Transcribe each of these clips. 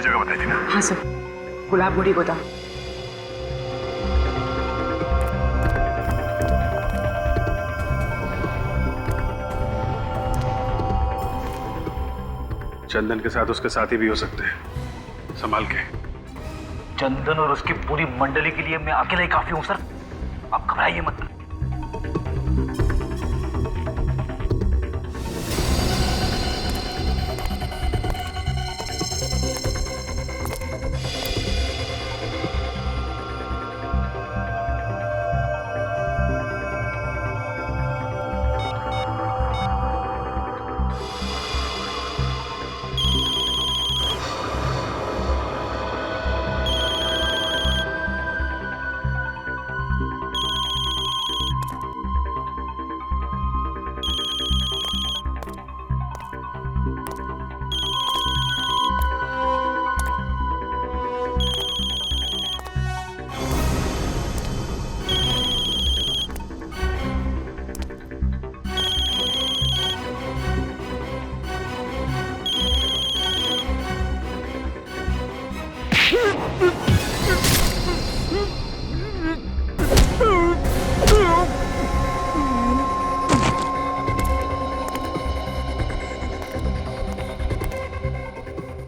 ये जगह बताई थी ना? हाँ सर, गुलाब गुड़ी गोदाम। चंदन के साथ उसके साथी भी हो सकते हैं, संभाल के। चंदन और उसकी पूरी मंडली के लिए मैं अकेला ही काफी हूं सर, आप घबराइए मत।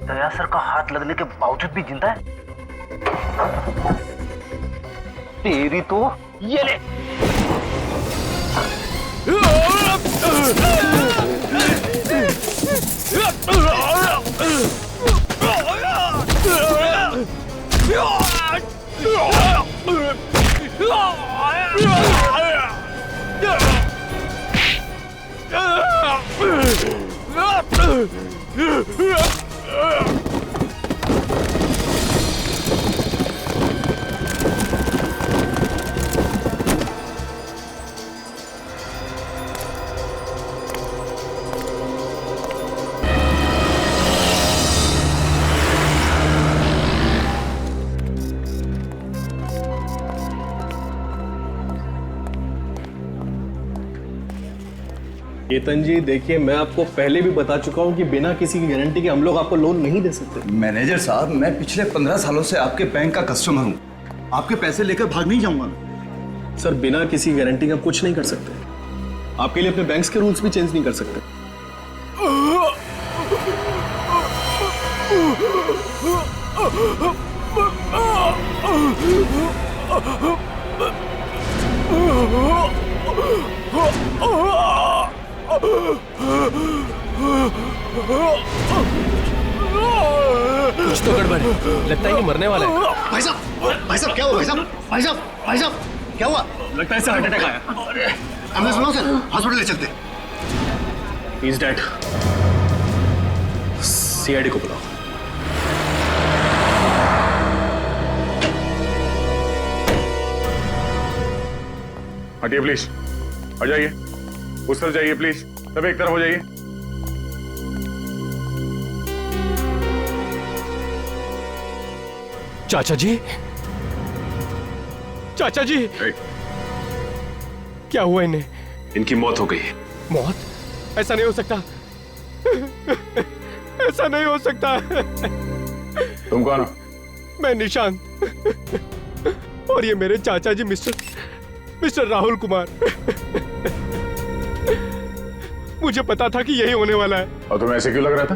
दया सर का हाथ लगने के बावजूद भी जिंदा है? तेरी तो ये ले। केतन जी देखिए, मैं आपको पहले भी बता चुका हूं कि बिना किसी की गारंटी के हम लोग आपको लोन नहीं दे सकते। मैनेजर साहब, मैं पिछले 15 सालों से आपके बैंक का कस्टमर हूं, आपके पैसे लेकर भाग नहीं जाऊंगा मैं। सर, बिना किसी गारंटी का कुछ नहीं कर सकते। आपके लिए अपने बैंक्स के रूल्स भी चेंज नहीं कर सकते। कुछ तो गड़बड़ है, लगता है कि मरने वाला है। भाई साहब क्या हुआ? भाई साहब क्या हुआ? लगता है इसे हार्ट अटैक आया। हमने सुना सर, हॉस्पिटल ले चलते। He is dead. सीआईडी को बुलाओ। हटिए प्लीज, आ जाइए, उस तरफ जाइए प्लीज, सब एक तरफ हो जाइए। चाचा जी, चाचा जी, क्या हुआ इन्हें? इनकी मौत हो गई। मौत? ऐसा नहीं हो सकता, ऐसा नहीं हो सकता। तुम कौन हो? मैं निशांत, और ये मेरे चाचा जी मिस्टर राहुल कुमार। मुझे पता था कि यही होने वाला है। और तुम्हें ऐसे क्यों लग रहा था?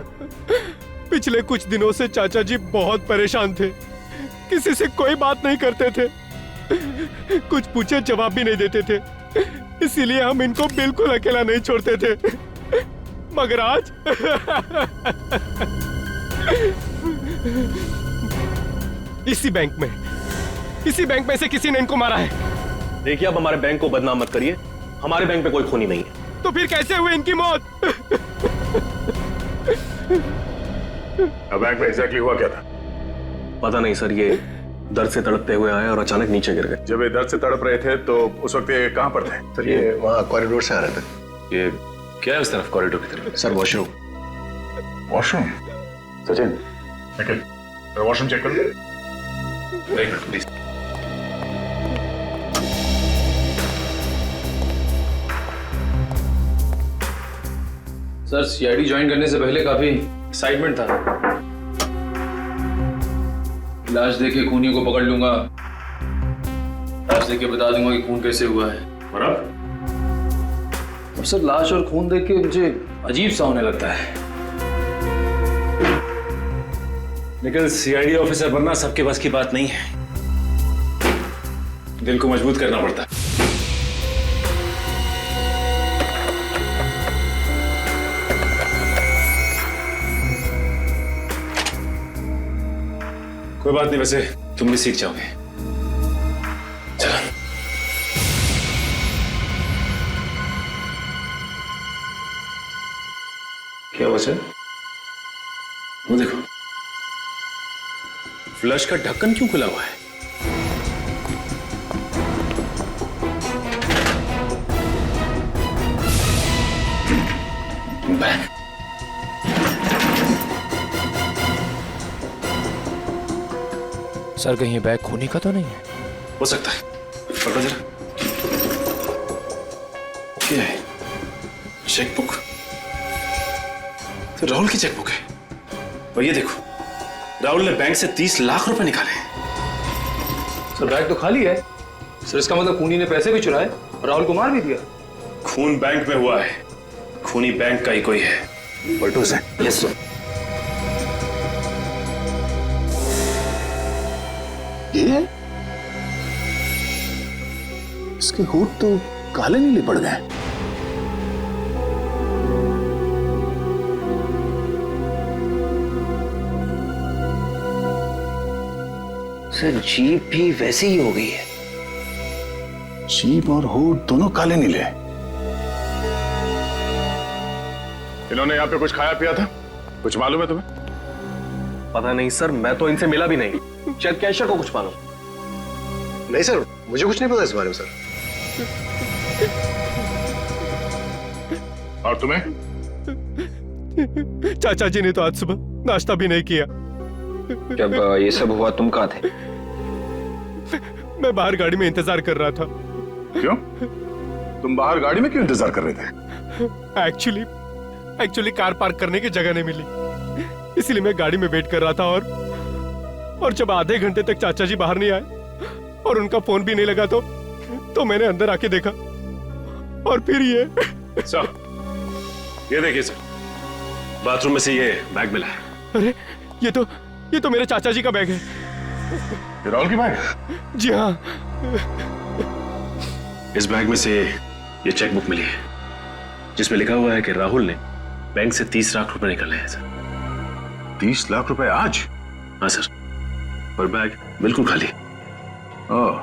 पिछले कुछ दिनों से चाचा जी बहुत परेशान थे, किसी से कोई बात नहीं करते थे, कुछ पूछे जवाब भी नहीं देते थे, इसीलिए हम इनको बिल्कुल अकेला नहीं छोड़ते थे। मगर आज इसी बैंक में से किसी ने इनको मारा है। देखिए, अब हमारे बैंक को बदनाम मत करिए, हमारे बैंक में कोई खूनी नहीं है। तो फिर कैसे हुई इनकी मौत? अब बैंक में एग्जैक्टली हुआ क्या था? पता नहीं सर, ये दर्द से तड़पते हुए आए और अचानक नीचे गिर गए। जब ये दर्द से तड़प रहे थे तो उस वक्त ये कहां पर थे? सर, ये वहाँ कॉरिडोर से आ रहे थे। ये क्या है उस तरफ कॉरिडोर की तरफ? Sir, washroom. वॉशरूम? सचिन, निकल, वॉशरूम चेक कर। एक minute please. Sir, CID join करने से पहले काफी एक्साइटमेंट था। लाश देके खूनी को पकड़ लूंगा, लाश देख के बता दूंगा कि खून कैसे हुआ है। और अब सर लाश और खून देख के मुझे अजीब सा होने लगता है। लेकिन सीआईडी ऑफिसर बनना सबके बस की बात नहीं है, दिल को मजबूत करना पड़ता है। कोई बात नहीं, वैसे तुम भी सीख जाओगे। चलो। क्या हुआ सर? वो देखो, फ्लश का ढक्कन क्यों खुला हुआ है? बैग। सर कहीं बैग खूनी का तो नहीं है? हो सकता है, पकड़ो जरा। क्या है? चेकबुक? तो राहुल की चेकबुक है। और ये देखो, राहुल ने बैंक से 30 लाख रुपए निकाले हैं। सर बैग तो खाली है सर, इसका मतलब खूनी ने पैसे भी चुराए और राहुल को मार भी दिया। खून बैंक में हुआ है, खूनी बैंक का ही कोई है। पलटू से। Yes sir. ये इसके होठ तो काले नीले पड़ गए। सर जीप भी वैसे ही हो गई है। जीभ और होठ दोनों काले नीले। इन्होंने यहाँ पे कुछ खाया पिया था? कुछ मालूम है तुम्हें? पता नहीं सर, मैं तो इनसे मिला भी नहीं। शायद कैशियर को कुछ मालूम। नहीं सर, मुझे कुछ नहीं पता इस बारे में सर। और तुम्हें? चाचा जी ने तो आज सुबह नाश्ता भी नहीं किया। जब ये सब हुआ तुम कहाँ थे? मैं बाहर गाड़ी में इंतजार कर रहा था। क्यों? तुम बाहर गाड़ी में क्यों इंतजार कर रहे थे? एक्चुअली कार पार्क करने की जगह नहीं मिली, इसलिए मैं गाड़ी में वेट कर रहा था। और जब आधे घंटे तक चाचा जी बाहर नहीं आए और उनका फोन भी नहीं लगा तो मैंने अंदर आके देखा और फिर ये। सर, ये देखिए सर, बाथरूम में से ये बैग मिला है। अरे ये तो मेरे चाचा जी का बैग है। ये राहुल की बैग? जी हाँ। इस बैग में से ये चेकबुक मिली है, जिसमें लिखा हुआ है कि राहुल ने बैंक से 30 लाख रुपए निकाले हैं सर। 30 लाख रुपए आज? हाँ सर, और बैग बिल्कुल खाली। ओह,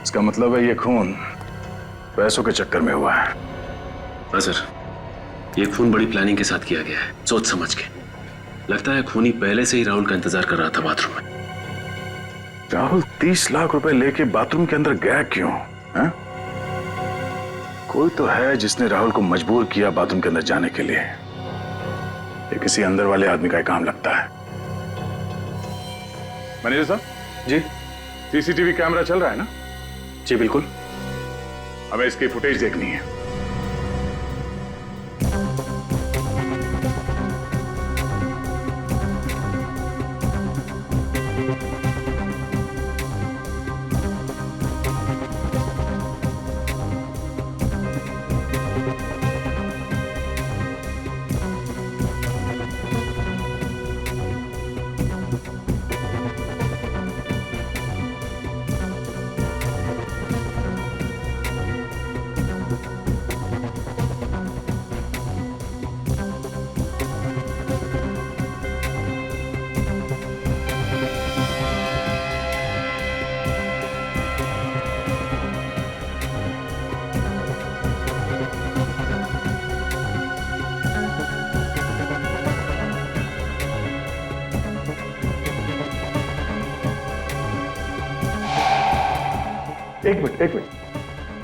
इसका मतलब है ये खून पैसों के चक्कर में हुआ है। हाँ सर, ये खून बड़ी प्लानिंग के साथ किया गया है, सोच समझ के। लगता है खूनी पहले से ही राहुल का इंतजार कर रहा था बाथरूम में। राहुल 30 लाख रुपए लेके बाथरूम के अंदर गया क्यों? है? कोई तो है जिसने राहुल को मजबूर किया बाथरूम के अंदर जाने के लिए। ये किसी अंदर वाले आदमी का काम लगता है। मैनेजर साहब जी? सीसीटीवी कैमरा चल रहा है ना? जी बिल्कुल। हमें इसकी फुटेज देखनी है। एक मिनट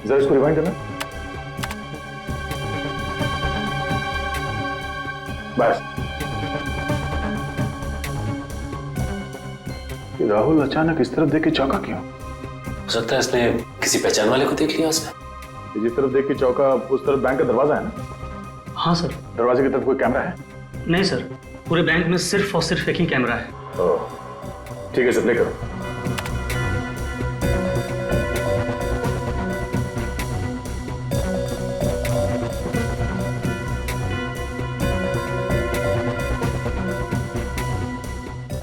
जरा इसको रिवाइंड करना। बस। राहुल अचानक इस तरफ देख के चौंका क्यों? हो सकता है इसने किसी पहचान वाले को देख लिया उसने। जिस तरफ देख के चौंका उस तरफ बैंक का दरवाजा है ना? हाँ सर। दरवाजे की तरफ कोई कैमरा है? नहीं सर, पूरे बैंक में सिर्फ और सिर्फ एक ही कैमरा है। ठीक है, सब ले करो।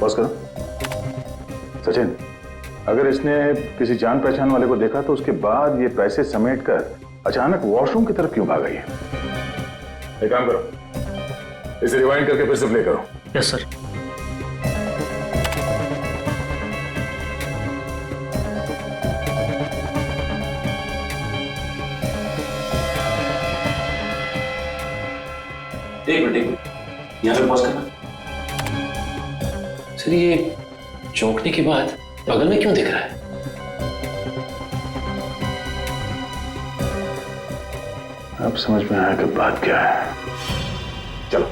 पॉज करो। सचिन, अगर इसने किसी जान पहचान वाले को देखा तो उसके बाद ये पैसे समेटकर अचानक वॉशरूम की तरफ क्यों भाग गई है? एक काम करो, इसे रिवाइंड करके फिर से प्ले करो। Yes sir. एक मिनट, यहाँ पे पॉज करना। सर ये चौंकने के बाद बगल में क्यों दिख रहा है? अब समझ में आया कि बात क्या है। चलो।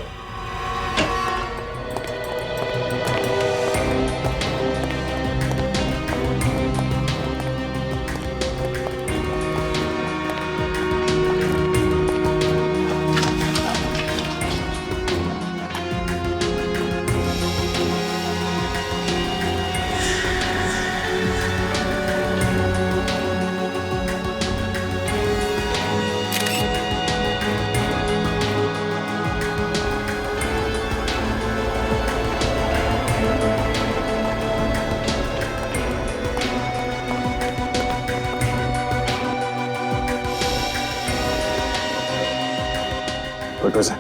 फोटो से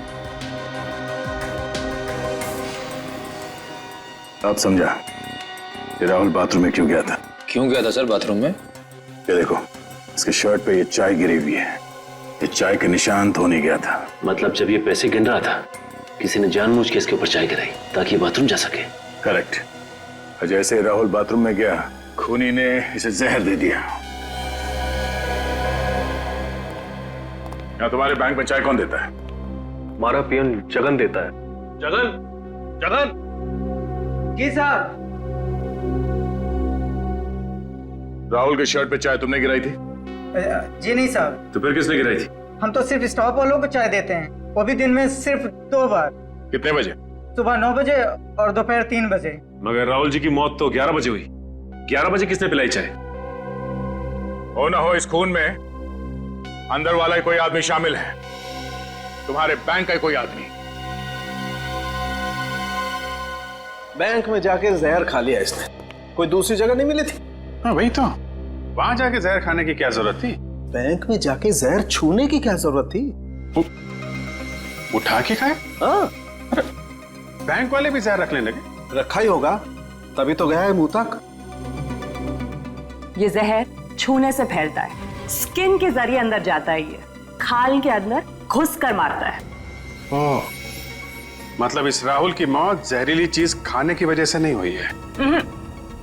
अब समझा कि राहुल बाथरूम में क्यों गया था। क्यों गया था सर बाथरूम में? ये देखो, इसके शर्ट पे ये चाय गिरी हुई है। ये चाय के निशान तो नहीं गया था। मतलब जब ये पैसे गिन रहा था किसी ने जानबूझ के इसके ऊपर चाय गिराई ताकि ये बाथरूम जा सके। करेक्ट। और जैसे राहुल बाथरूम में गया, खूनी ने इसे जहर दे दिया। यहाँ तुम्हारे बैंक में चाय कौन देता है? हमारा पीएन जगन देता है। जगन, जगन। जी साहब। राहुल के शर्ट पे चाय तुमने गिराई थी? जी नहीं साहब। तो फिर किसने गिराई थी? हम तो सिर्फ स्टॉप वालों को चाय देते हैं, वो भी दिन में सिर्फ 2 बार। कितने बजे? सुबह 9 बजे और दोपहर 3 बजे। मगर राहुल जी की मौत तो 11 बजे हुई। 11 बजे किसने पिलाई चाय? हो ना हो, इस खून में अंदर वाला ही कोई आदमी शामिल है। तुम्हारे बैंक का कोई आदमी। बैंक में जाके जहर खा लिया इसने, कोई दूसरी जगह नहीं मिली थी। हाँ वही तो, वहां जाके जहर खाने की क्या जरूरत थी? बैंक में जाके जहर छूने की क्या जरूरत थी? उठा के खाए? हाँ, बैंक वाले भी जहर रखने लगे। रखा ही होगा, तभी तो गया है मुंह तक। ये जहर छूने से फैलता है, स्किन के जरिए अंदर जाता है, ये खाल के अंदर घुस कर मारता है। ओह, मतलब इस राहुल की मौत जहरीली चीज खाने की वजह से नहीं हुई है?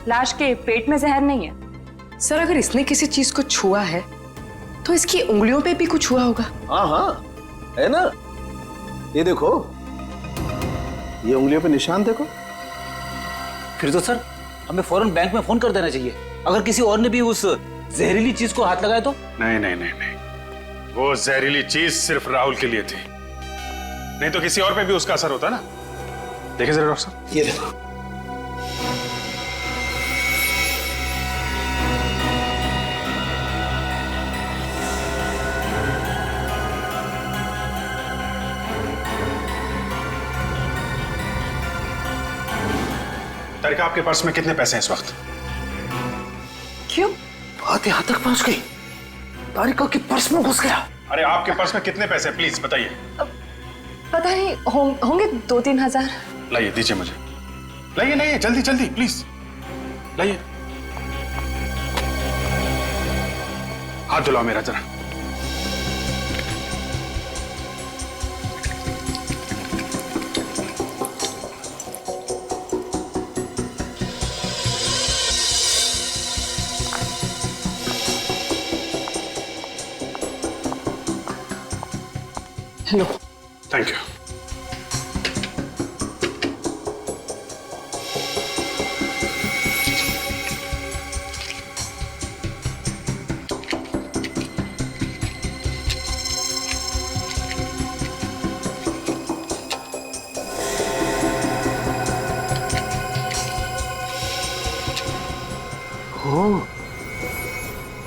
लाश के पेट में जहर नहीं है। सर अगर इसने किसी चीज को छुआ है तो इसकी उंगलियों पे भी कुछ हुआ होगा। हाँ हाँ, है ना, ये देखो, ये उंगलियों पे निशान देखो। फिर तो सर हमें फौरन बैंक में फोन कर देना चाहिए। अगर किसी और ने भी उस जहरीली चीज को हाथ लगाया तो? नहीं नहीं नहीं नहीं, वो जहरीली चीज सिर्फ राहुल के लिए थी, नहीं तो किसी और पे भी उसका असर होता ना। देखिए जरा डॉक्टर साहब, ये देखो। तारिका, आपके पर्स में कितने पैसे हैं इस वक्त? क्यों? बात यहाँ तक पहुंच गई, तारिका के पर्स में घुस गया। अरे आपके पर्स में कितने पैसे हैं, प्लीज बताइए। पता नहीं, होंगे 2-3 हजार। लाइए, दीजिए मुझे, लाइए लाइए, जल्दी जल्दी प्लीज लाइए। हाथ धुलाओ मेरा जरा। लो। Thank you.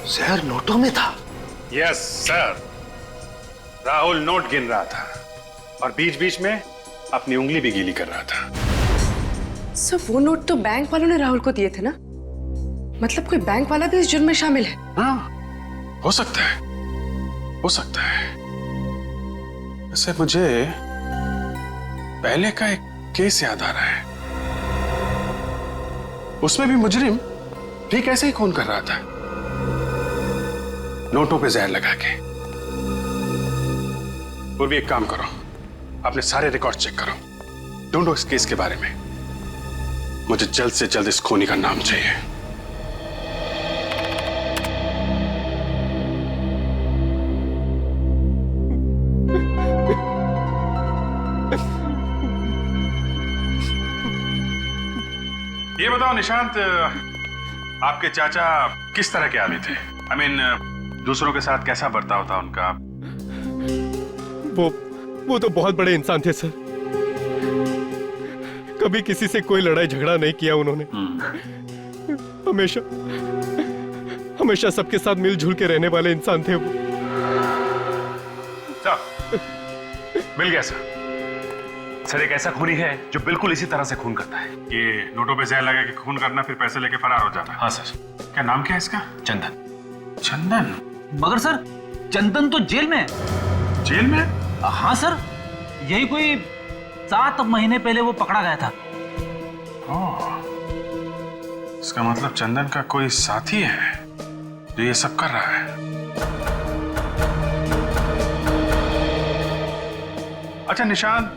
जहर नोटों में था? Yes sir. राहुल नोट गिन रहा था और बीच बीच में अपनी उंगली भी गीली कर रहा था। सर वो नोट तो बैंक वालों ने राहुल को दिए थे ना? मतलब कोई बैंक वाला भी इस जुर्म में शामिल है? हाँ, हो सकता है, हो सकता है। वैसे मुझे पहले का एक केस याद आ रहा है। उसमें भी मुजरिम ठीक ऐसे ही खून कर रहा था, नोटों पे जहर लगा के। और भी एक काम करो, अपने सारे रिकॉर्ड चेक करो, ढूंढो इस केस के बारे में। मुझे जल्द से जल्द इस खूनी का नाम चाहिए। ये बताओ निशांत, आपके चाचा किस तरह के आदमी थे? आई मीन, दूसरों के साथ कैसा बर्ताव था उनका? वो तो बहुत बड़े इंसान थे सर। कभी किसी से कोई लड़ाई झगड़ा नहीं किया उन्होंने। हमेशा हमेशा सबके साथ मिलजुल के रहने वाले इंसान थे वो। मिल गया सर। सर एक ऐसा खूनी है जो बिल्कुल इसी तरह से खून करता है। ये नोटों पे जहर लगा के खून करना, फिर पैसे लेके फरार हो जाना। हाँ सर। क्या नाम क्या है इसका? चंदन। चंदन? मगर सर चंदन तो जेल में है। जेल में? हाँ सर, यही कोई 7 महीने पहले वो पकड़ा गया था। इसका मतलब चंदन का कोई साथी है जो ये सब कर रहा है। अच्छा निशांत,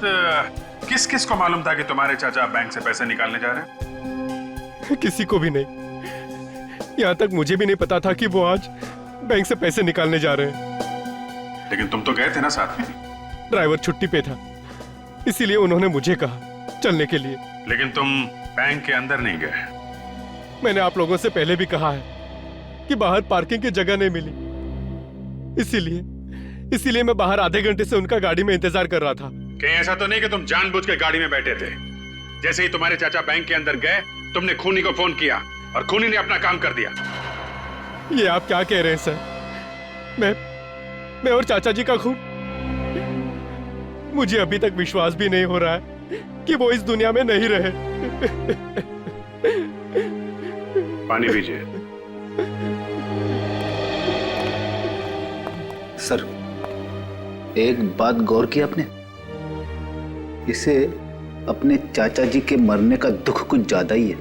किस किस को मालूम था कि तुम्हारे चाचा बैंक से पैसे निकालने जा रहे हैं? किसी को भी नहीं। यहाँ तक मुझे भी नहीं पता था कि वो आज बैंक से पैसे निकालने जा रहे हैं। लेकिन तुम तो गए थे ना साथ में? ड्राइवर छुट्टी पे था, इसीलिए उन्होंने मुझे कहा चलने के लिए। लेकिन तुम बैंक के अंदर नहीं गए। मैंने आप लोगों से पहले भी कहा है कि बाहर पार्किंग की जगह नहीं मिली, इसीलिए मैं बाहर आधे घंटे से उनका गाड़ी में इंतजार कर रहा था। कहीं ऐसा तो नहीं कि तुम जानबूझ के गाड़ी में बैठे थे? जैसे ही तुम्हारे चाचा बैंक के अंदर गए, तुमने खूनी को फोन किया और खूनी ने अपना काम कर दिया। ये आप क्या कह रहे हैं सर? मैं और चाचा जी का खून? मुझे अभी तक विश्वास भी नहीं हो रहा है कि वो इस दुनिया में नहीं रहे। पानी पीजिए। सर एक बात गौर की आपने? इसे अपने चाचा जी के मरने का दुख कुछ ज्यादा ही है।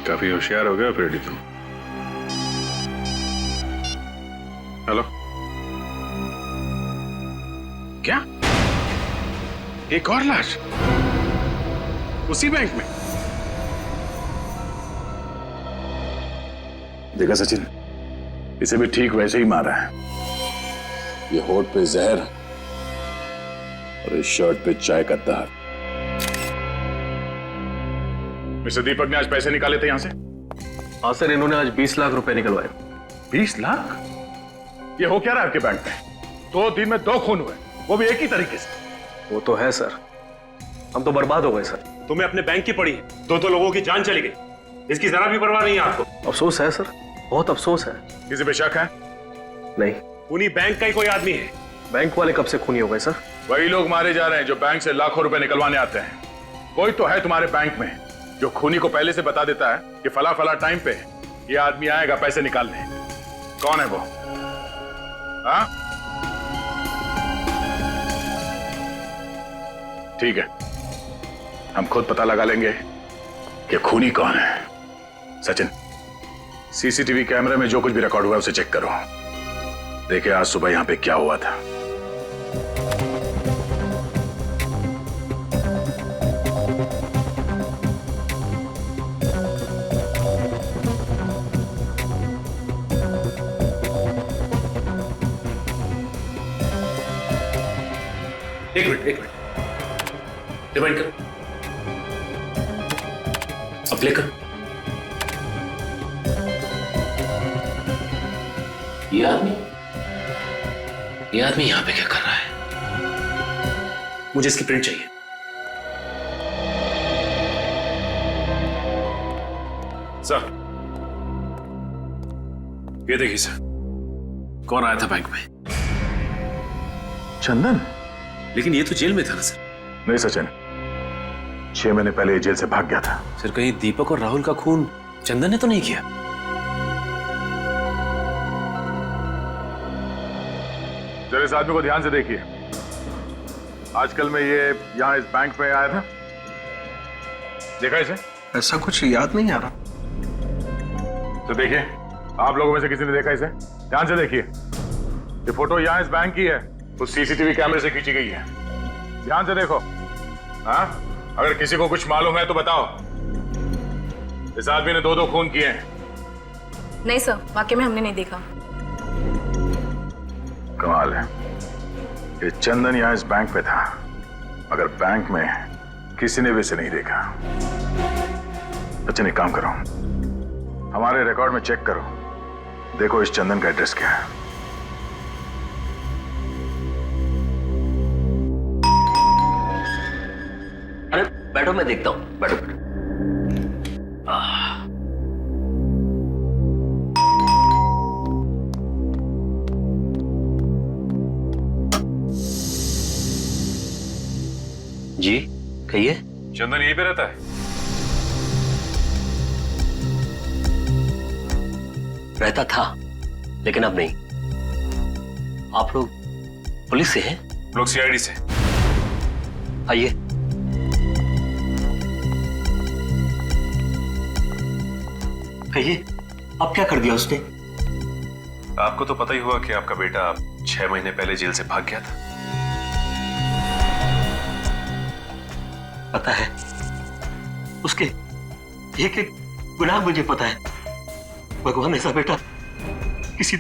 काफी होशियार हो गए फ्रेडी तुम। हेलो, क्या एक और लाश उसी बैंक में? देखा सचिन, इसे भी ठीक वैसे ही मारा है। ये होठ पे जहर और इस शर्ट पे चाय का दहर। मिस्टर दीपक ने आज पैसे निकाले थे यहां से? हाँ सर, इन्होंने आज 20 लाख रुपए निकलवाए। 20 लाख? ये हो क्या रहा है आपके बैंक में? 2 दिन में 2 खून हुए, वो भी एक ही तरीके से। वो तो है सर, हम तो बर्बाद हो गए सर। तुम्हें अपने बैंक की पड़ी, 2 लोगों की जान चली गई, इसकी जरा भी परवाह नहीं है आपको? अफसोस है सर, बहुत अफसोस है। किसी पे शक है? नहीं। खूनी बैंक का ही कोई आदमी है। बैंक वाले कब से खूनी हो गए सर? वही लोग मारे जा रहे हैं जो बैंक से लाखों रुपए निकलवाने आते हैं। कोई तो है तुम्हारे बैंक में जो खूनी को पहले से बता देता है कि फला फला टाइम पे ये आदमी आएगा पैसे निकालने। कौन है वो? हाँ, ठीक है, हम खुद पता लगा लेंगे कि खूनी कौन है। सचिन, सीसीटीवी कैमरे में जो कुछ भी रिकॉर्ड हुआ है उसे चेक करो। देखिए आज सुबह यहां पे क्या हुआ था। एक मिनट रिवाइंड कर, अब प्ले कर। ये आदमी यहां पे क्या कर रहा है? मुझे इसकी प्रिंट चाहिए। सर, ये देखिए सर, कौन आया था बैंक में? चंदन? लेकिन ये तो जेल में था ना सर। नहीं सचिन, 6 महीने पहले ये जेल से भाग गया था। सर कहीं दीपक और राहुल का खून चंदन ने तो नहीं किया? जरा इस आदमी को ध्यान से देखिए। आजकल में ये यहाँ इस बैंक में आया था, देखा इसे? ऐसा कुछ याद नहीं आ रहा। तो देखिए, आप लोगों में से किसी ने देखा इसे? ध्यान से देखिए। ये फोटो यहाँ इस बैंक की है, उस सीसीटीवी कैमरे से खींची गई है। ध्यान से देखो। हाँ, अगर किसी को कुछ मालूम है तो बताओ। इस आदमी ने 2 खून किए हैं। नहीं सर, वाकई में हमने नहीं देखा। कमाल है, ये चंदन यहाँ इस बैंक में था, मगर बैंक में किसी ने भी इसे नहीं देखा। अच्छा, एक काम करो, हमारे रिकॉर्ड में चेक करो, देखो इस चंदन का एड्रेस क्या है। अरे बैठो, मैं देखता हूं। बैठो बैठो। जी कहिए। चंदन यहीं पे रहता है? रहता था, लेकिन अब नहीं। आप लोग पुलिस से हैं? लोग सीआईडी से। आइए। कहिए, अब क्या कर दिया उसने? आपको तो पता ही हुआ कि आपका बेटा 6 महीने पहले जेल से भाग गया था। पता है, उसके एक एक गुनाह मुझे पता है। भगवान ऐसा बेटा किसी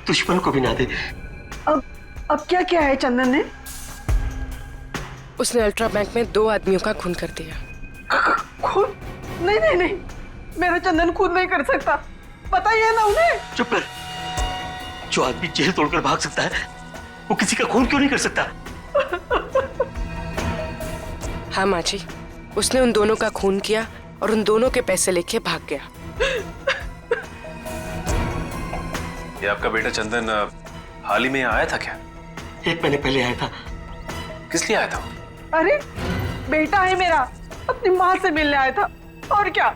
दुश्मन को भी ना दे। अब क्या किया है चंदन ने? उसने अल्ट्रा बैंक में 2 आदमियों का खून कर दिया। खून? नहीं नहीं नहीं, मेरा चंदन खून नहीं कर सकता, पता ही है ना उन्हें। चुप कर। जो आदमी जेल तोड़कर भाग सकता है, वो किसी का खून क्यों नहीं कर सकता? हाँ माँ जी, उसने उन दोनों का खून किया और उन दोनों के पैसे लेके भाग गया। ये आपका बेटा चंदन हाल ही में यहाँ आया था क्या? 1 महीने पहले आया था। किस लिए आया था? अरे बेटा है मेरा, अपनी माँ से मिलने आया था, और क्या।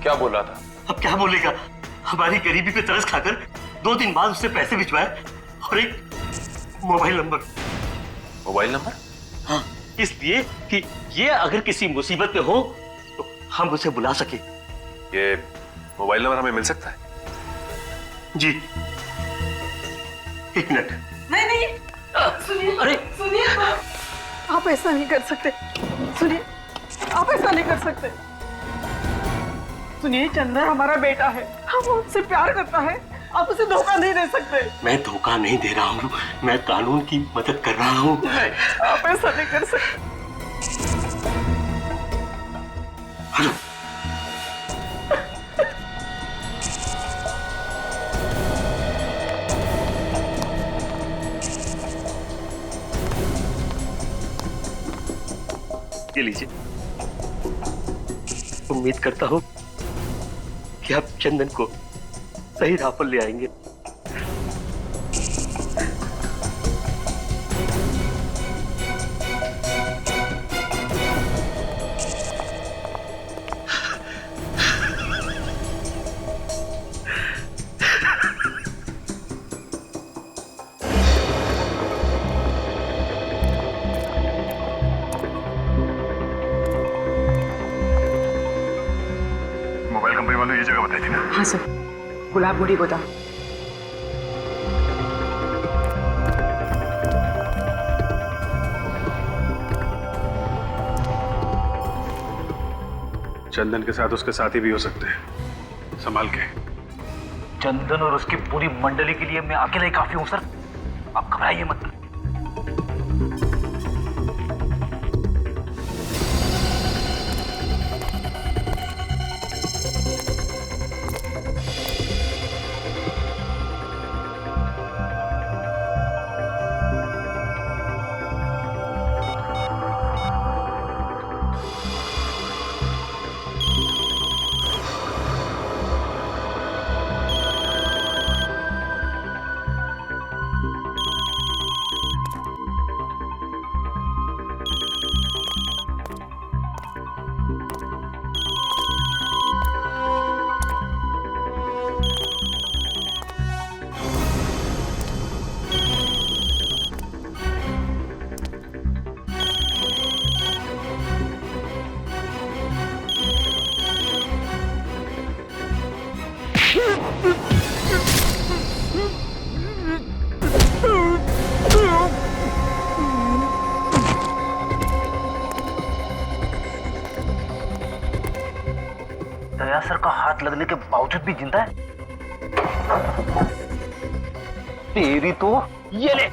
क्या बोल रहा था? अब क्या बोलेगा? हमारी गरीबी पे तरस खाकर 2 दिन बाद उसने पैसे भिजवाए और एक मोबाइल नंबर। Mobile number? हाँ, इसलिए कि ये अगर किसी मुसीबत में हो तो हम उसे बुला सके। ये मोबाइल नंबर हमें मिल सकता है? जी, 1 मिनट। नहीं नहीं, सुनिए। अरे सुनिए, आप ऐसा नहीं कर सकते। सुनिए, आप ऐसा नहीं कर सकते। सुनिए, चंदन हमारा बेटा है, हम उससे प्यार करता है, आप उसे धोखा नहीं दे सकते। मैं धोखा नहीं दे रहा हूँ, मैं कानून की मदद कर रहा हूँ। नहीं, आप ऐसा नहीं कर सकते। हेलो। ये लीजिए। उम्मीद करता हूँ कि आप चंदन को सही राह पर ले आएंगे। मोबाइल कंपनी वालों ये जगह बताई थी ना? हाँ सर, गुलाबगुड़ी गोदाम। चंदन के साथ उसके साथी भी हो सकते हैं, संभाल के। चंदन और उसकी पूरी मंडली के लिए मैं अकेला ही काफी हूं सर, आप घबराइए मत। दया सर का हाथ लगने के बावजूद भी जिंदा है? तेरी तो ये ले।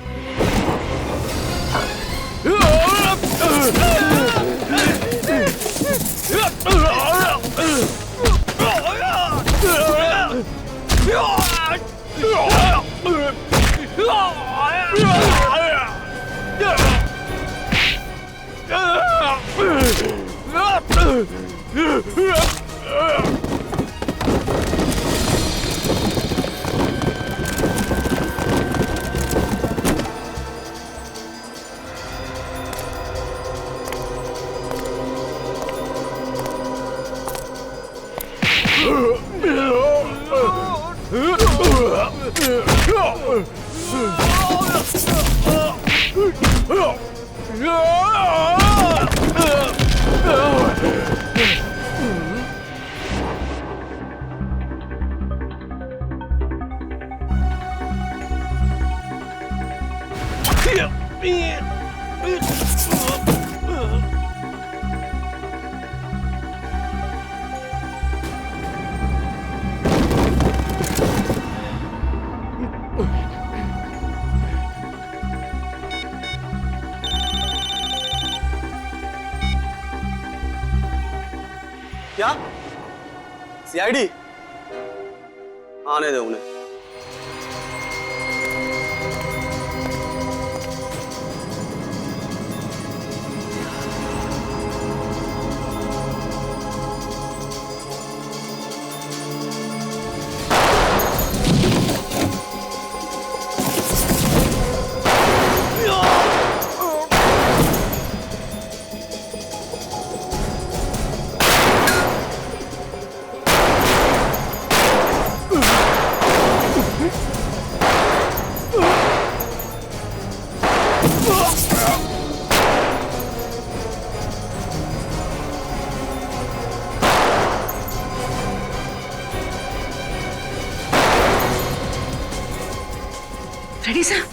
क्या सीआईडी? आने दो उन्हें। रेडी साहब?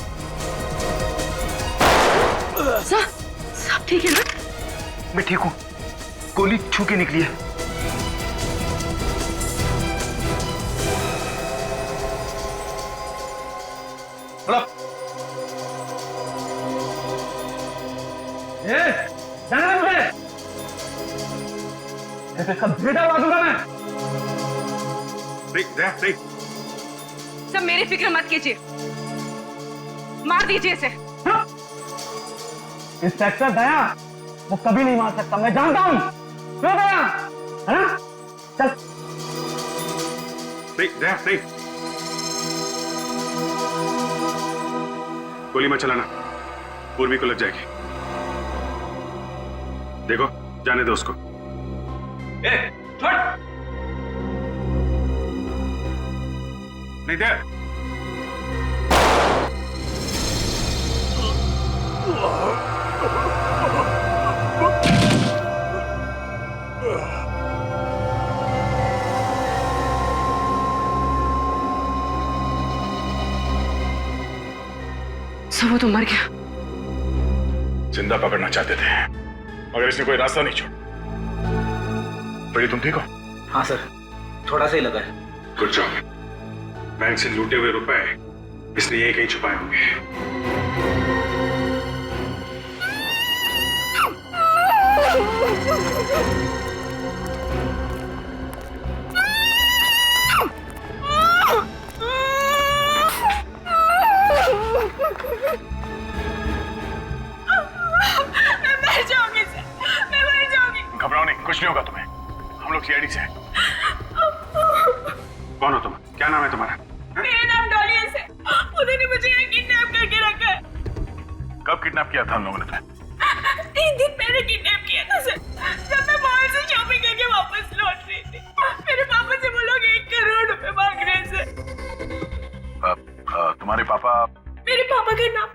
साहब ठीक है ना? मैं ठीक हूँ, गोली छू के निकली है। सब मेरी फिक्र मत कीजिए, मार दीजिए इसे। इंस्पेक्टर दया वो कभी नहीं मार सकता, मैं जानता हूँ। क्यों दया, है ना? चल। नहीं गोली मत चलाना, पूर्वी को लग जाएगी। देखो जाने दो उसको। छोड़। नहीं दे। सब वो तो मर गया। जिंदा पकड़ना चाहते थे मगर इसने कोई रास्ता नहीं छोड़ा। बड़ी तुम ठीक हो? हाँ सर, थोड़ा सा ही लगा है। Good job. बैंक से लूटे हुए रुपए इसने यही कहीं छुपाए होंगे। घबराओ नहीं, कुछ नहीं होगा तुम्हें। हम लोग सीआईडी से हैं। कौन हो तुम? क्या नाम है तुम्हारा? मेरा नाम डॉली है। उन्होंने मुझे यहाँ किडनैप करके रखा है। कब किडनैप किया था हम लोगों ने तुम्हें? 3 दिन पहले किडनैप किया था सर, जब मैं मॉल से शॉपिंग करके वापस लौट रही थी। मेरे पापा से वो लोग 1 करोड़ रुपए मांग रहे थे। तुम्हारे पापा? मेरे पापा का नाम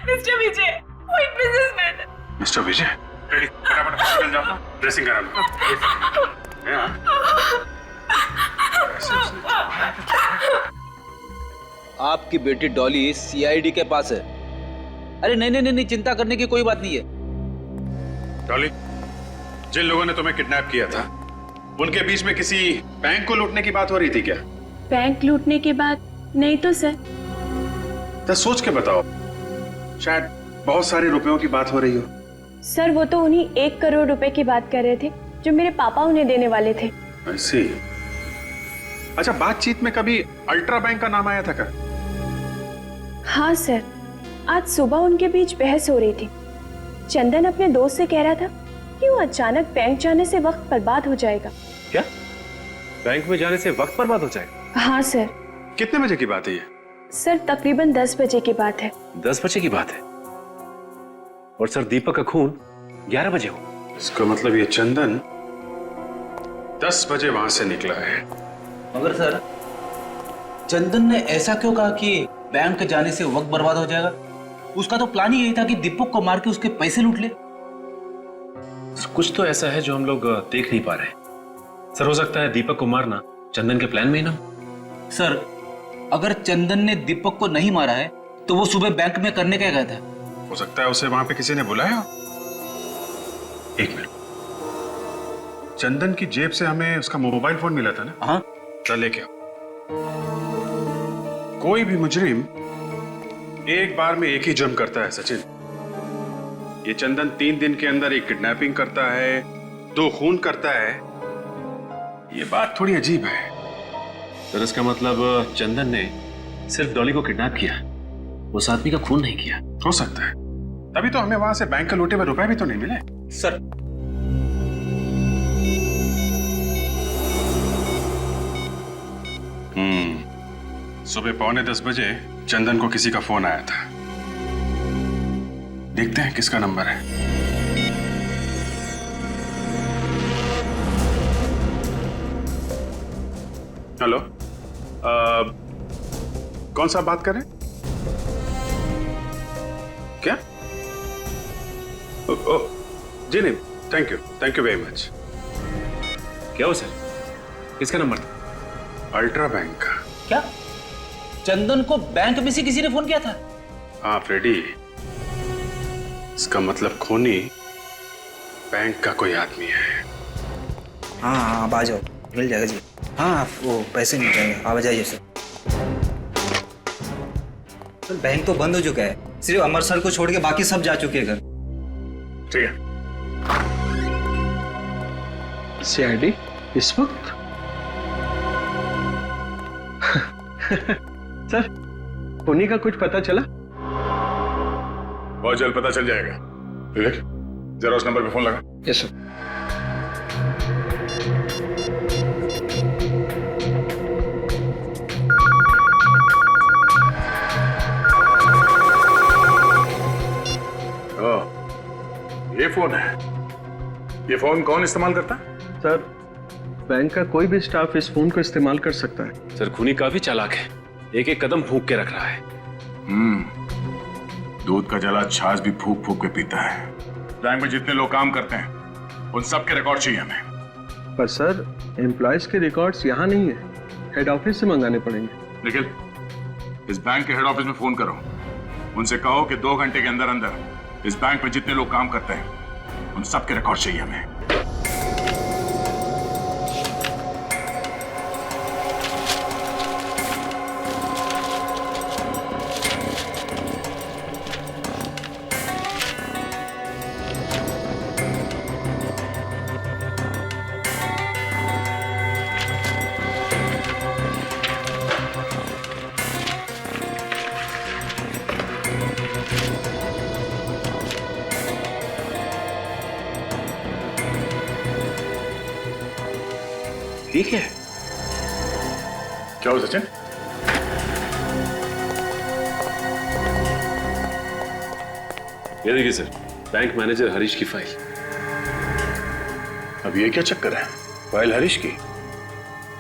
मिस्टर विजय, वो एक बिजनेसमैन है। मिस्टर विजय, रेडी, फटाफट हॉस्पिटल जाओ, ड्रेसिंग करा लो। आपकी बेटी डॉली सीआईडी के पास है। अरे नहीं, चिंता करने की कोई बात नहीं है। डॉली, जिन लोगों ने तुम्हें किडनैप किया था उनके बीच में किसी बैंक को लूटने की बात हो रही थी क्या? बैंक लूटने के बाद नहीं तो सर। तो सोच के बताओ, शायद बहुत सारे रुपयों की बात हो रही हो। सर वो तो उन्हीं 1 करोड़ रुपए की बात कर रहे थे जो मेरे पापा उन्हें देने वाले थे। ऐसी। अच्छा, बातचीत में कभी अल्ट्रा बैंक का नाम आया था क्या? हाँ सर, आज सुबह उनके बीच बहस हो रही थी। चंदन अपने दोस्त से कह रहा था कि वो अचानक बैंक जाने से वक्त बर्बाद हो जाएगा। क्या? बैंक में जाने से वक्त बर्बाद हो जाएगा? हाँ सर। कितने बजे की बात है ये? सर तकरीबन 10 बजे की बात है। 10 बजे की बात है? और सर दीपक का खून 11 बजे हो। इसका मतलब ये चंदन 10 बजे वहां से निकला है। मगर सर, चंदन ने ऐसा क्यों कहा कि बैंक जाने से वक्त बर्बाद हो जाएगा? उसका तो प्लान ही यही था कि दीपक को मार के उसके पैसे लूट ले। कुछ तो ऐसा है जो हम लोग देख नहीं पा रहे। सर हो सकता है दीपक को मारना चंदन के प्लान में ही ना। सर, अगर चंदन ने दीपक को नहीं मारा है तो वो सुबह बैंक में करने क्या गया था? हो सकता है उसे वहां पे किसी ने बुलाया। एक मिनट, चंदन की जेब से हमें उसका मोबाइल फोन मिला था ना? हाँ। चल लेके आओ। कोई भी मुजरिम एक बार में एक ही जुर्म करता है सचिन। ये चंदन 3 दिन के अंदर एक किडनैपिंग करता है, 2 खून करता है। ये बात थोड़ी अजीब है। सर इसका मतलब चंदन ने सिर्फ डॉली को किडनैप किया, उस आदमी का खून नहीं किया। हो सकता है, तभी तो हमें वहां से बैंक के लूटे हुए रुपए भी तो नहीं मिले। सर, सुबह 9:45 बजे चंदन को किसी का फोन आया था। देखते हैं किसका नंबर है। हेलो, कौन सा बात करें? क्या? जी नहीं, थैंक यू वेरी मच। क्या हो सर, किसका नंबर था? अल्ट्रा बैंक का। क्या चंदन को बैंक में से किसी ने फोन किया था? हाँ फ्रेडी, इसका मतलब खूनी बैंक का कोई आदमी है। हाँ हाँ, आप आ जाओ, मिल जाएगा जी। हाँ, वो पैसे मिल जाएंगे, आप आ जाइए सर। सर बैंक तो बंद हो चुका है, सिर्फ अमर सर को छोड़ के बाकी सब जा चुके हैं घर। ठीक है। सीआईडी इस वक्त? सर, खूनी का कुछ पता चला? बहुत जल्द पता चल जाएगा। विवेक, जरा उस नंबर पे फोन लगा। Yes sir. ये फोन है। ये फोन कौन इस्तेमाल करता है? सर, बैंक का कोई भी स्टाफ इस फोन को इस्तेमाल कर सकता है। सर खूनी काफी चालाक है, एक एक कदम फूंक के रख रहा है। दूध का जला छाछ भी फूक फूक के पीता है। बैंक में जितने लोग काम करते हैं उन सब के रिकॉर्ड चाहिए हमें। पर सर, एम्प्लॉयज के रिकॉर्ड्स यहाँ नहीं है, हेड ऑफिस से मंगाने पड़ेंगे। निखिल, इस बैंक के हेड ऑफिस में फोन करो, उनसे कहो कि 2 घंटे के अंदर अंदर इस बैंक में जितने लोग काम करते हैं उन सब के रिकॉर्ड चाहिए हमें। ठीक है। क्या हो सचिन? ये देखिए सर, बैंक मैनेजर हरीश की फाइल। अब ये क्या चक्कर है? फाइल हरीश की,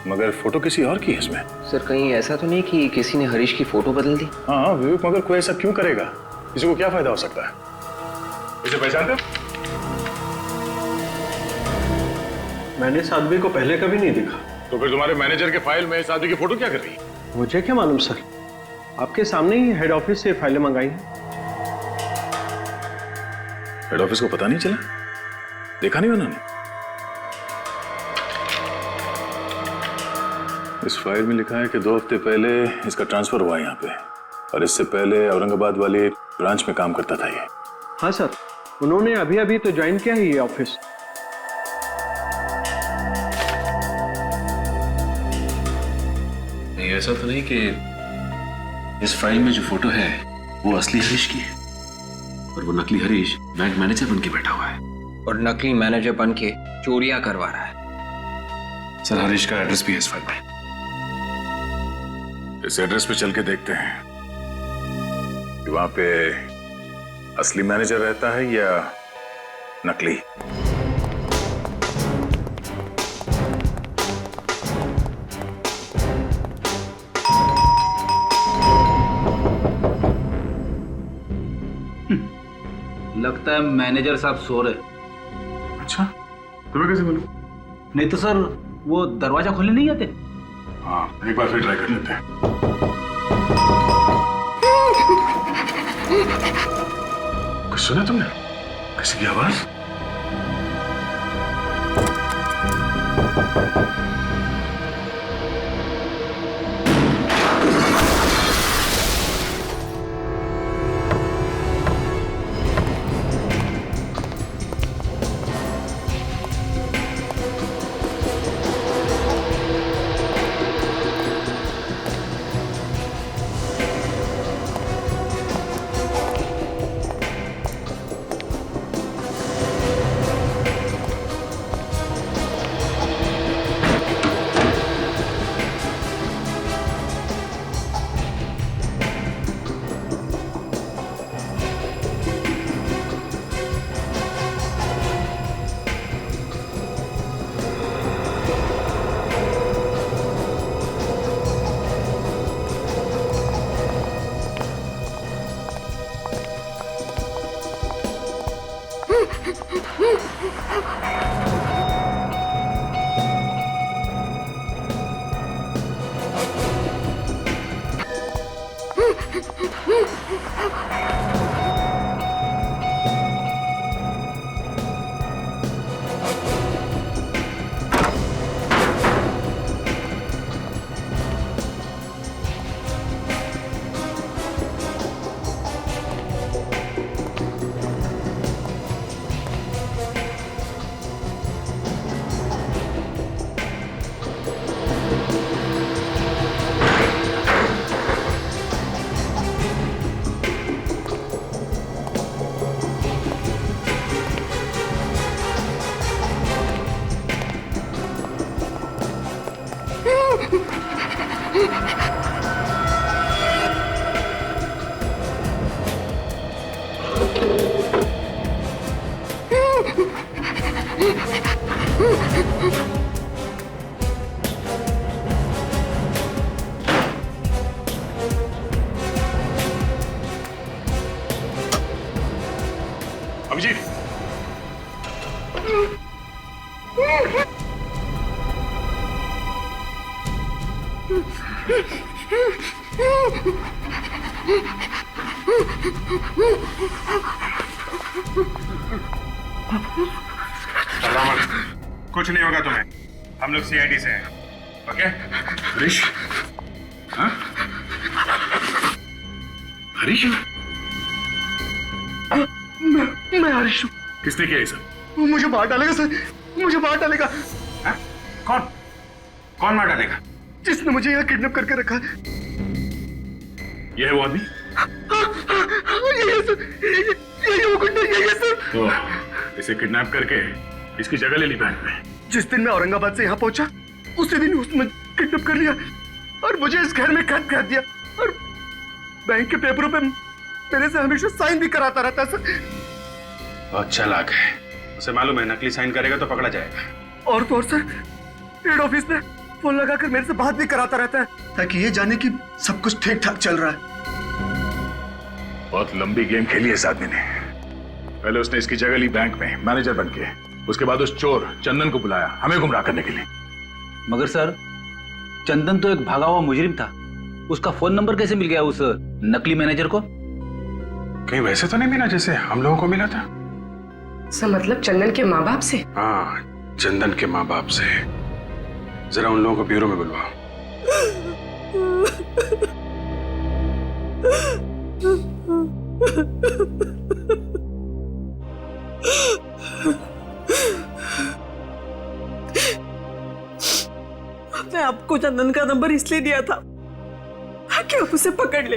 मगर फोटो किसी और की है इसमें। सर कहीं ऐसा तो नहीं कि किसी ने हरीश की फोटो बदल दी? हाँ विवेक, मगर कोई ऐसा क्यों करेगा? किसी को क्या फायदा हो सकता है? इसे पहचानते हो? मैंने इस आदमी को पहले कभी नहीं देखा। तो फिर तुम्हारे मैनेजर के फाइल में इस आदमी की फोटो क्या कर रही है? मुझे क्या मालूम सर, आपके सामने ही हेड ऑफिस से फाइलें मंगाई हैं। हेड ऑफिस को पता नहीं चला? देखा नहीं उन्होंने? इस फाइल में लिखा है कि 2 हफ्ते पहले इसका ट्रांसफर हुआ है यहाँ पे, और इससे पहले औरंगाबाद वाले ब्रांच में काम करता था ये। हाँ सर, उन्होंने अभी अभी तो ज्वाइन किया ही ये ऑफिस। नहीं, ऐसा तो नहीं कि इस फाइल में जो फोटो है वो असली हरीश की है और वो नकली हरीश बैंक मैनेजर बन के बैठा हुआ है और नकली मैनेजर बन के चोरियां करवा रहा है। सर, हरीश का एड्रेस भी है इस फाइल में। इस एड्रेस पे चल के देखते हैं कि वहां पे असली मैनेजर रहता है या नकली। लगता है मैनेजर साहब सो रहे। अच्छा, तुम्हें कैसे मालूम? नहीं तो सर वो दरवाजा खोलने नहीं आते? हाँ, एक बार फिर ट्राई कर लेते हैं। कुछ सुना तुमने? किसी की आवाज? अभिजीत, कुछ नहीं होगा तुम्हें, हम लोग सीआईडी से हैं, ओके? हरीश? हाँ? हरीश? मैं हरीश हूँ। किसने किया ये सब? मुझे मार डालेगा सर, मुझे मार डालेगा। हाँ? कौन? कौन मार डालेगा? जिसने मुझे यहाँ किडनैप करके रखा है। ये है वो आदमी? यही है सर, यही वो गुंडा, यही है सर। तो इसे किडनैप करके इसकी जगह ले ली बैंक में। जिस दिन मैं औरंगाबाद से यहाँ पहुंचा उसी दिन उसने किडनैप कर लिया और मुझे इस घर में कैद कर दिया और बैंक के पेपरों पे मेरे से हमेशा साइन भी कराता रहता है सर। बहुत चालाक है, उसे मालूम है नकली साइन करेगा तो पकड़ा जाएगा। और तो और सर, हेड ऑफिस में फोन लगाकर मेरे से बात भी कराता रहता है ताकि ये जाने कि सब कुछ ठीक ठाक चल रहा है। बहुत लंबी गेम खेली है इस आदमी ने। पहले उसने इसकी जगह ली बैंक में मैनेजर बन के, उसके बाद उस चोर चंदन को बुलाया हमें गुमराह करने के लिए। मगर सर, चंदन तो एक भागा हुआ मुजरिम था, उसका फोन नंबर कैसे मिल गया उस नकली मैनेजर को? कहीं वैसे तो नहीं मिला जैसे हम लोगों को मिला था? सर मतलब चंदन के माँ बाप से? हाँ, चंदन के माँ बाप से। जरा उन लोगों को ब्यूरो में बुलवाओ। मैंने आपको चंदन का नंबर इसलिए दिया था कि आप उसे पकड़ ले,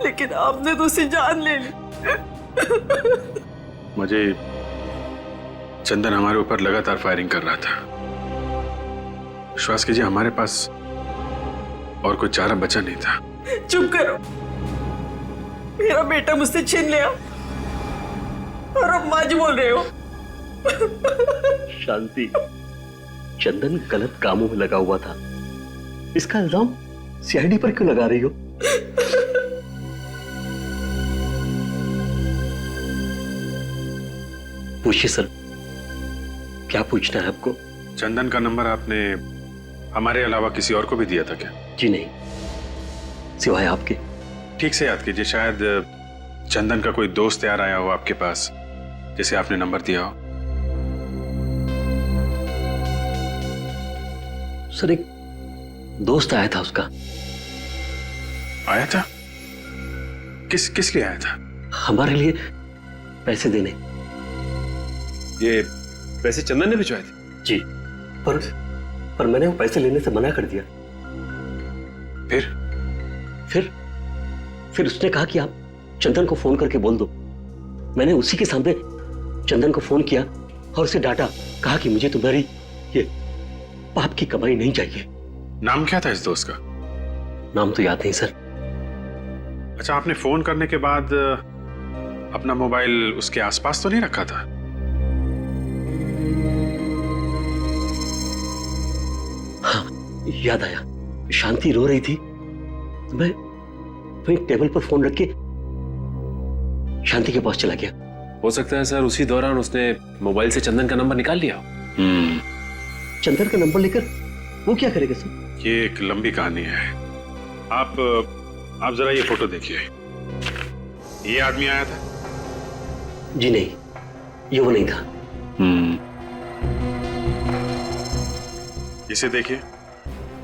लेकिन आपने तो उसे जान ले ली। मुझे चंदन हमारे ऊपर लगातार फायरिंग कर रहा था। विश्वास कीजिए हमारे पास और कोई चारा बचा नहीं था। चुप करो, मेरा बेटा मुझसे छीन लिया और अब माँ जी बोल रहे हो। शांति, चंदन गलत कामों में लगा हुआ था, इसका इल्जाम सीआईडी पर क्यों लगा रही हो? पूछिए सर, क्या पूछना है आपको? चंदन का नंबर आपने हमारे अलावा किसी और को भी दिया था क्या? जी नहीं, सिवाय आपके। ठीक से याद कीजिए, शायद चंदन का कोई दोस्त यार आया हो आपके पास जिसे आपने नंबर दिया हो। सर, एक दोस्त आया था उसका। आया था? किस लिए आया था? हमारे लिए पैसे देने। ये पैसे चंदन ने भिजवाए थे? जी, पर मैंने वो पैसे लेने से मना कर दिया। फिर उसने कहा कि आप चंदन को फोन करके बोल दो। मैंने उसी के सामने चंदन को फोन किया और उसे डांटा, कहा कि मुझे तुम्हारी ये पाप की कमाई नहीं चाहिए। नाम क्या था इस दोस्त का? नाम तो याद नहीं सर। अच्छा, आपने फोन करने के बाद अपना मोबाइल उसके आसपास तो नहीं रखा था? हाँ, याद आया। शांति रो रही थी, मैं वहीं टेबल पर फोन रख के शांति के पास चला गया। हो सकता है सर उसी दौरान उसने मोबाइल से चंदन का नंबर निकाल लिया। चंदन का नंबर लेकर वो क्या करेगा सर? ये एक लंबी कहानी है। आप जरा ये फोटो देखिए। ये आदमी आया था? जी नहीं, ये वो नहीं था। इसे देखिए,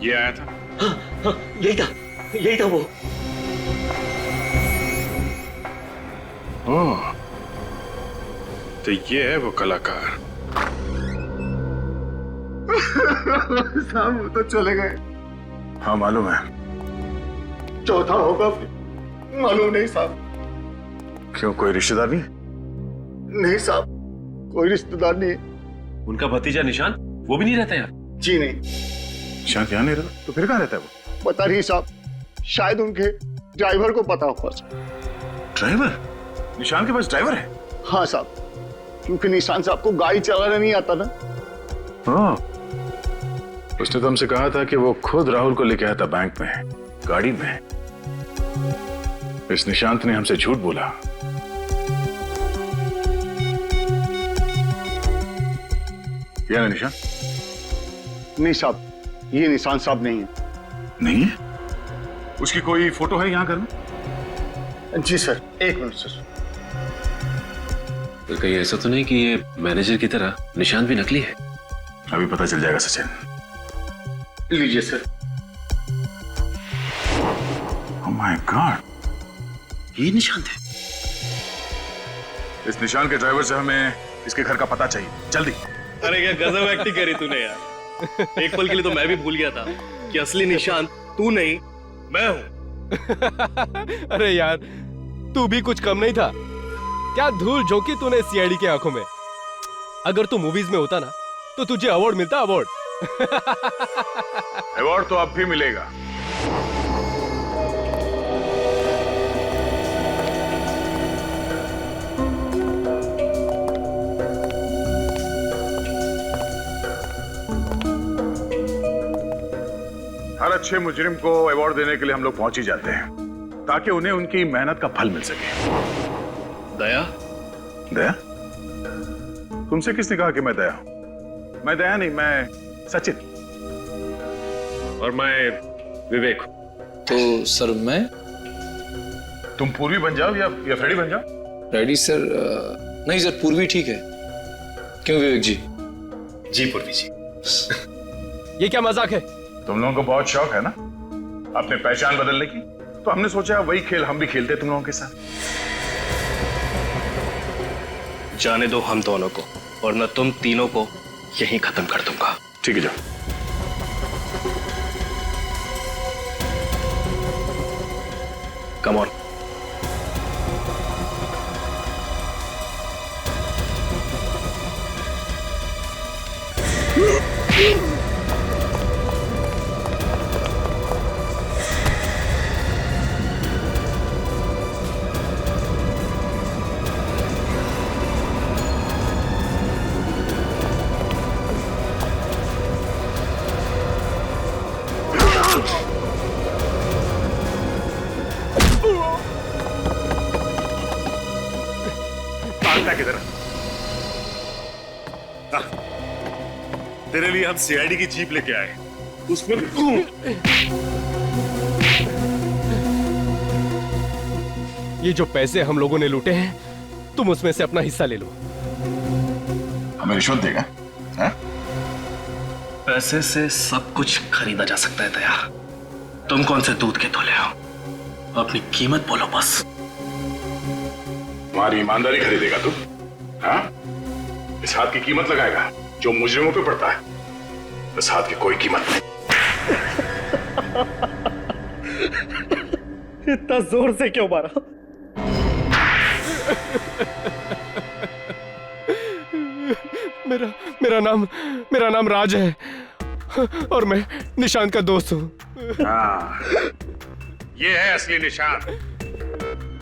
ये आया था? हाँ, यही था वो। ओह, तो ये है वो कलाकार। साहब वो तो चले गए। हाँ मालूम है। चौथा होगा मालूम नहीं साहब। क्यों, कोई रिश्तेदार नहीं? नहीं साहब, कोई रिश्तेदार नहीं। उनका भतीजा निशांत, वो भी नहीं रहता यार? जी नहीं। निशांत यहाँ नहीं रहता? तो फिर कहाँ रहता है वो? पता नहीं साहब, शायद उनके ड्राइवर को पता होगा। ड्राइवर? निशांत के पास ड्राइवर है? हाँ साहब, क्योंकि निशांत साहब को गाड़ी चलाना नहीं आता ना। हाँ, उसने तो हमसे कहा था कि वो खुद राहुल को लेके आया था बैंक में, गाड़ी में। इस निशांत ने हमसे झूठ बोला। क्या है निशांत? नहीं साहब, ये निशांत साहब नहीं है। नहीं है? उसकी कोई फोटो है यहाँ घर में? जी सर, एक मिनट सर। तो कहीं ऐसा तो नहीं कि ये मैनेजर की तरह निशांत भी नकली है? अभी पता चल जाएगा सचिन। लीजिए सर। ओह माय गॉड, ये निशांत है। इस निशांत के ड्राइवर से हमें इसके घर का पता चाहिए, जल्दी। अरे क्या गजब एक्टिंग करी तूने यार। एक पल के लिए तो मैं भी भूल गया था कि असली निशांत तू नहीं मैं हूं। अरे यार, तू भी कुछ कम नहीं था। क्या धूल झोंकी तूने सीआईडी के आंखों में। अगर तू मूवीज में होता ना तो तुझे अवार्ड मिलता। अवार्ड अवार्ड तो अब भी मिलेगा। हर अच्छे मुजरिम को अवार्ड देने के लिए हम लोग पहुंच ही जाते हैं, ताकि उन्हें उनकी मेहनत का फल मिल सके। दया? दया? तुमसे किसने कहा कि मैं दया हूं? मैं दया नहीं, मैं सचिन। और मैं विवेक। तो सर मैं? तुम पूर्वी बन जाओ या फ्रेडी बन जाओ। Freddy sir? नहीं सर, पूर्वी ठीक है। क्यों विवेक जी? जी पूर्वी जी। ये क्या मजाक है? तुम लोगों को बहुत शौक है ना अपने पहचान बदलने की, तो हमने सोचा वही खेल हम भी खेलते तुम लोगों के साथ। जाने दो हम दोनों को, और मैं तुम तीनों को यहीं खत्म कर दूंगा। ठीक है, जाओ। Come on. भागता किधर? तेरे लिए हम सीआईडी की जीप लेके आए, उसमें ये जो पैसे हम लोगों ने लूटे हैं, तुम उसमें से अपना हिस्सा ले लो। हमें रिश्वत देगा? पैसे से सब कुछ खरीदा जा सकता है दया। तुम कौन से दूध के धोले हो? अपनी कीमत बोलो बस। हमारी ईमानदारी खरीदेगा तू? हाँ? इस हाथ की कीमत लगाएगा जो मुजरिमों पे पड़ता है? इस हाथ की कोई कीमत नहीं। इतना जोर से क्यों मारा? मेरा नाम राज है और मैं निशांत का दोस्त हूँ। हाँ, ये है असली निशांत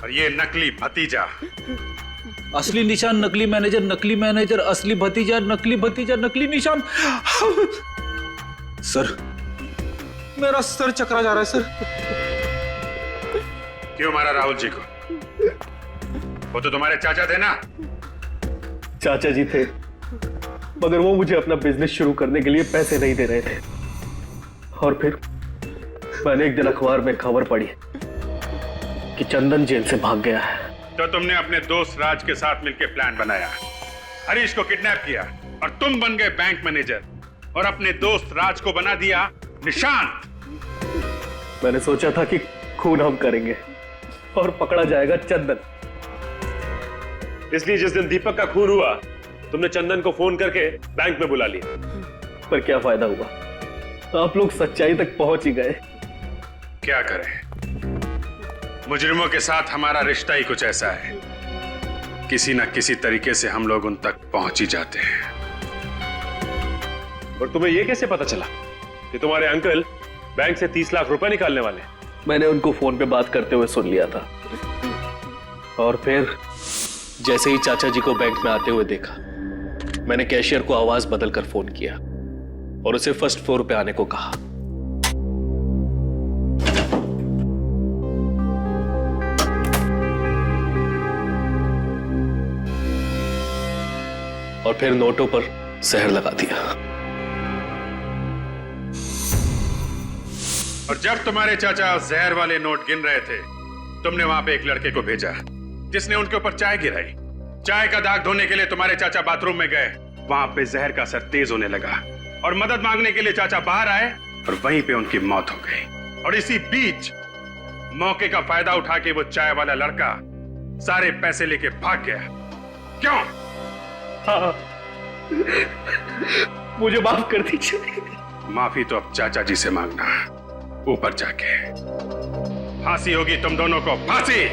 और ये नकली भतीजा। असली निशान, नकली मैनेजर, असली भतीजा, नकली निशान। सर, मेरा सर चकरा जा रहा है सर। क्यों मारा राहुल जी को? वो तो तुम्हारे चाचा थे ना? चाचा जी थे, मगर वो मुझे अपना बिजनेस शुरू करने के लिए पैसे नहीं दे रहे थे। और फिर मैंने एक दिन अखबार में खबर पढ़ी कि चंदन जेल से भाग गया है। तो तुमने अपने दोस्त राज के साथ मिलकर प्लान बनाया, हरीश को किडनैप किया और तुम बन गए बैंक मैनेजर और अपने दोस्त राज को बना दिया निशांत। मैंने सोचा था कि खून हम करेंगे और पकड़ा जाएगा चंदन। इसलिए जिस दिन दीपक का खून हुआ, तुमने चंदन को फोन करके बैंक में बुला लिया। पर क्या फायदा हुआ? आप लोग सच्चाई तक पहुंच ही गए। क्या करें, मुजरिमों के साथ हमारा रिश्ता ही कुछ ऐसा है, किसी ना किसी तरीके से हम लोग उन तक पहुंच ही जाते हैं। और तुम्हें यह कैसे पता चला कि तुम्हारे अंकल बैंक से 30 लाख रुपए निकालने वाले? मैंने उनको फोन पे बात करते हुए सुन लिया था, और फिर जैसे ही चाचा जी को बैंक में आते हुए देखा, मैंने कैशियर को आवाज बदलकर फोन किया और उसे फर्स्ट फ्लोर पे आने को कहा। और फिर नोटों पर जहर लगा दिया। और जब तुम्हारे चाचा जहर वाले नोट गिन रहे थे, तुमने वहां पे एक लड़के को भेजा जिसने उनके ऊपर चाय गिराई। चाय का दाग धोने के लिए तुम्हारे चाचा बाथरूम में गए, वहां पे जहर का असर तेज होने लगा और मदद मांगने के लिए चाचा बाहर आए और वहीं पे उनकी मौत हो गई। और इसी बीच मौके का फायदा उठा के वो चाय वाला लड़का सारे पैसे लेके भाग गया। क्यों? हाँ, मुझे माफ कर दीजिए। माफी तो अब चाचा जी से मांगना, ऊपर जाके। फांसी होगी तुम दोनों को, फांसी।